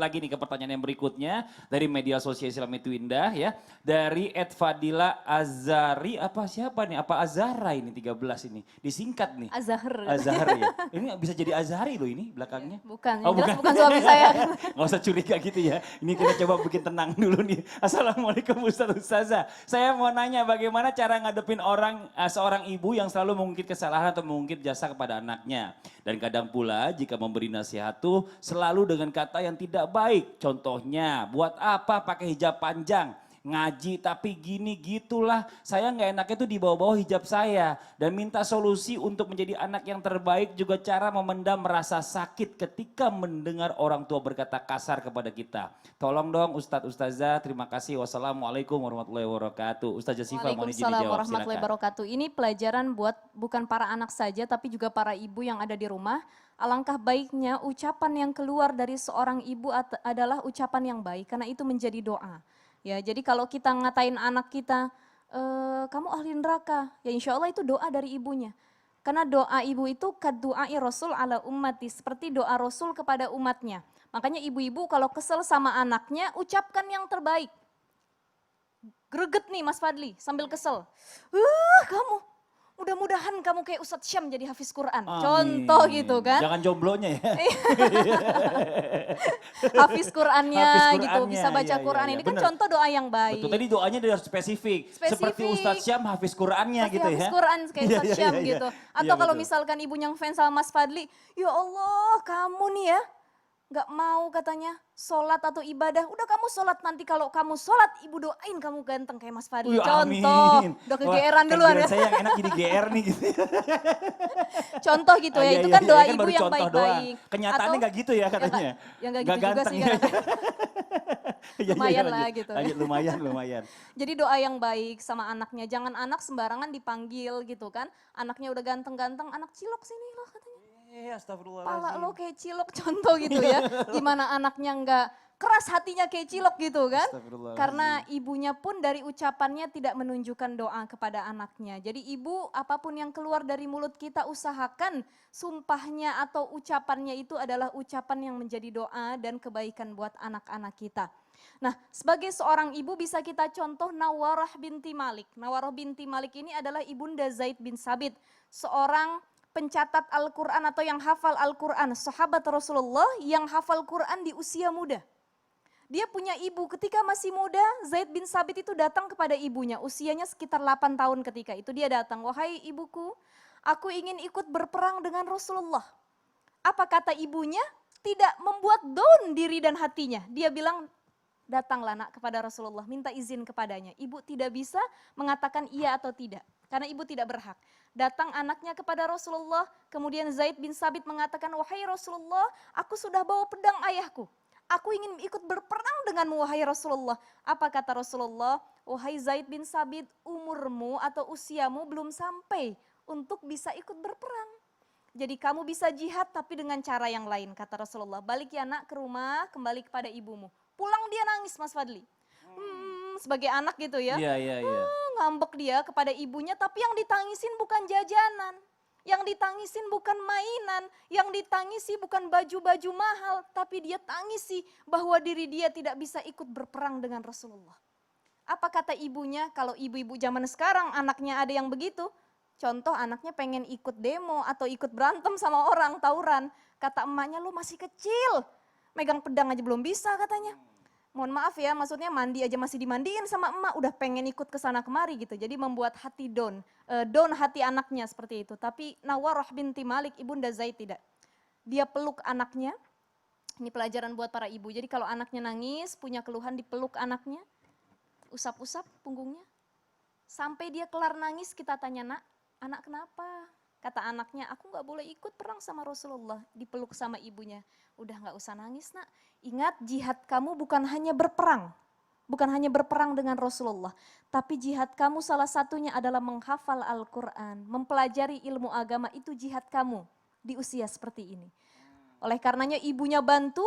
lagi nih ke pertanyaan yang berikutnya dari media sosial Islam itu Indah ya. Dari Fadila Azari apa siapa nih? Apa Azara ini 13 ini? Disingkat nih. Azhar. Azhar ya. Ini bisa jadi Azhari loh ini belakangnya. Bukan, Oh yang jelas bukan. bukan suami saya. Nggak usah curiga gitu ya. Ini kita coba bikin tenang dulu nih. Assalamualaikum Ustadz Ustazah. Saya mau nanya bagaimana cara ngadepin seorang ibu yang selalu mengungkit kesalahan atau mengungkit jasa kepada anaknya. Dan kadang pula jika memberi nasihat tuh selalu dengan kata yang tidak baik. Contohnya buat apa pakai hijab panjang? Ngaji tapi gini gitulah, saya nggak enaknya tuh di bawah-bawah hijab saya dan minta solusi untuk menjadi anak yang terbaik, juga cara memendam rasa sakit ketika mendengar orang tua berkata kasar kepada kita. Tolong dong Ustadz Ustazah, terima kasih. Wassalamualaikum warahmatullahi wabarakatuh. Ustazah Syifa mau izin dijawab, warahmatullahi silakan. wabarakatuh. Ini pelajaran buat bukan para anak saja tapi juga para ibu yang ada di rumah. Alangkah baiknya ucapan yang keluar dari seorang ibu adalah ucapan yang baik karena itu menjadi doa. Ya, jadi kalau kita ngatain anak kita, kamu ahli neraka, ya insya Allah itu doa dari ibunya. Karena doa ibu itu kaddu'ai Rasul ala ummati, seperti doa Rasul kepada umatnya. Makanya ibu-ibu kalau kesel sama anaknya, ucapkan yang terbaik. Greget nih Mas Fadli sambil kesel. Kamu mudah-mudahan kamu kayak Ustadz Syam jadi hafiz Quran. Amin. Contoh gitu kan. Jangan jomblonya ya. Hafiz Qurannya gitu, bisa baca Quran. Ini kan bener. contoh doa yang baik. Betul, tadi doanya harus spesifik. Seperti Ustadz Syam hafiz Qurannya pasti gitu hafiz ya. Quran kayak Ustadz Syam gitu. Atau kalau betul. misalkan ibunya fans sama Mas Fadli, ya Allah kamu nih ya gak mau katanya sholat atau ibadah. Udah kamu sholat, nanti kalau kamu sholat ibu doain kamu ganteng kayak Mas Fadli. Contoh, amin. udah kegeeran duluan ya. Saya yang enak jadi GR nih gitu. Contoh gitu ya, itu kan doa ibu yang baik-baik. Kenyataannya gak gitu ya katanya. Yang gak gitu juga sih lumayan lah gitu. Lumayan. Jadi doa yang baik sama anaknya, jangan anak sembarangan dipanggil gitu kan. Anaknya udah ganteng-ganteng, anak cilok sini loh katanya. Astagfirullahaladzim. Pala lo kayak cilok contoh gitu ya. Gimana anaknya enggak keras hatinya kayak cilok gitu kan. Karena ibunya pun dari ucapannya tidak menunjukkan doa kepada anaknya. Jadi ibu apapun yang keluar dari mulut kita usahakan sumpahnya atau ucapannya itu adalah ucapan yang menjadi doa dan kebaikan buat anak-anak kita. Nah, sebagai seorang ibu bisa kita contoh Nawarah binti Malik. Nawarah binti Malik ini adalah ibunda Zaid bin Sabit, seorang pencatat Al-Quran atau yang hafal Al-Quran, sahabat Rasulullah yang hafal Quran di usia muda. Dia punya ibu ketika masih muda, Zaid bin Sabit itu datang kepada ibunya, usianya sekitar 8 tahun ketika itu dia datang, wahai ibuku, aku ingin ikut berperang dengan Rasulullah. Apa kata ibunya? Tidak membuat down diri dan hatinya. Dia bilang, datanglah nak kepada Rasulullah, minta izin kepadanya. Ibu tidak bisa mengatakan iya atau tidak, karena ibu tidak berhak. Datang anaknya kepada Rasulullah, kemudian Zaid bin Sabit mengatakan, wahai Rasulullah, aku sudah bawa pedang ayahku. Aku ingin ikut berperang denganmu wahai Rasulullah. Apa kata Rasulullah? Wahai Zaid bin Sabit, umurmu atau usiamu belum sampai untuk bisa ikut berperang. Jadi kamu bisa jihad tapi dengan cara yang lain, kata Rasulullah. Balik ya nak ke rumah, kembali kepada ibumu. Pulang dia nangis Mas Fadli. Sebagai anak gitu ya. Iya. Ngambek dia kepada ibunya, tapi yang ditangisin bukan jajanan. Yang ditangisin bukan mainan, yang ditangisi bukan baju-baju mahal, tapi dia tangisi bahwa diri dia tidak bisa ikut berperang dengan Rasulullah. Apa kata ibunya? Kalau ibu-ibu zaman sekarang anaknya ada yang begitu, contoh anaknya pengen ikut demo atau ikut berantem sama orang, tawuran. Kata emaknya, lu masih kecil, megang pedang aja belum bisa katanya. Mohon maaf ya, maksudnya mandi aja masih dimandiin sama emak, udah pengen ikut ke sana kemari gitu. Jadi membuat hati down hati anaknya seperti itu. Tapi Nawarah binti Malik, ibunda Zaid tidak. Dia peluk anaknya, ini pelajaran buat para ibu. Jadi kalau anaknya nangis, punya keluhan dipeluk anaknya, usap-usap punggungnya. Sampai dia kelar nangis kita tanya, nak, anak kenapa? Kata anaknya, aku gak boleh ikut perang sama Rasulullah. Dipeluk sama ibunya. Udah gak usah nangis nak. Ingat jihad kamu bukan hanya berperang. Bukan hanya berperang dengan Rasulullah. Tapi jihad kamu salah satunya adalah menghafal Al-Quran. Mempelajari ilmu agama, itu jihad kamu di usia seperti ini. Oleh karenanya ibunya bantu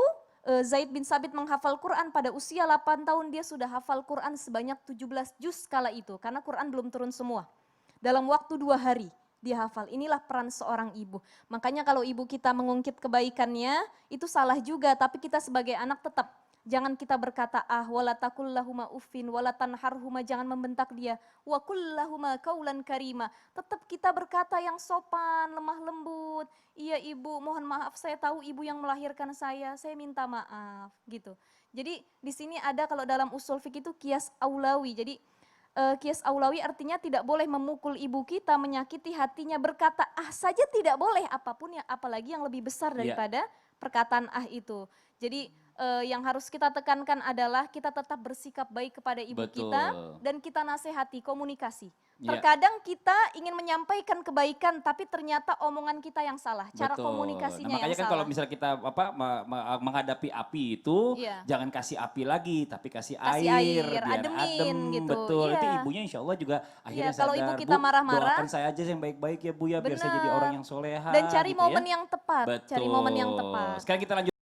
Zaid bin Sabit menghafal Quran. Pada usia 8 tahun dia sudah hafal Quran sebanyak 17 juz kala itu. Karena Quran belum turun semua. Dalam waktu 2 hari. dihafal. Inilah peran seorang ibu. Makanya kalau ibu kita mengungkit kebaikannya, itu salah juga. Tapi kita sebagai anak tetap, jangan kita berkata wala takullahuma uffin, wala tanharhuma, jangan membentak dia. Wa kullahuma kaulan karima. Tetap kita berkata yang sopan, lemah lembut. Iya ibu, mohon maaf, saya tahu ibu yang melahirkan saya minta maaf gitu. Jadi di sini ada kalau dalam usul fikih itu kias aulawi. Jadi kias aulawi artinya tidak boleh memukul ibu kita, menyakiti hatinya, berkata saja tidak boleh, apapun ya, apalagi yang lebih besar daripada perkataan itu. Jadi yang harus kita tekankan adalah kita tetap bersikap baik kepada ibu kita dan kita nasihati, komunikasi. Terkadang kita ingin menyampaikan kebaikan tapi ternyata omongan kita yang salah, cara komunikasinya makanya yang kan salah. kalau misalnya kita menghadapi api itu jangan kasih api lagi tapi kasih air biar ademin adem gitu. betul. Itu ibunya insya Allah juga akhirnya sadar. Kalau ibu kita marah-marah, doakan saya aja yang baik-baik ya Bu ya biar saya jadi orang yang soleha. Dan cari gitu momen yang tepat, cari momen yang tepat. Sekarang kita lanjut.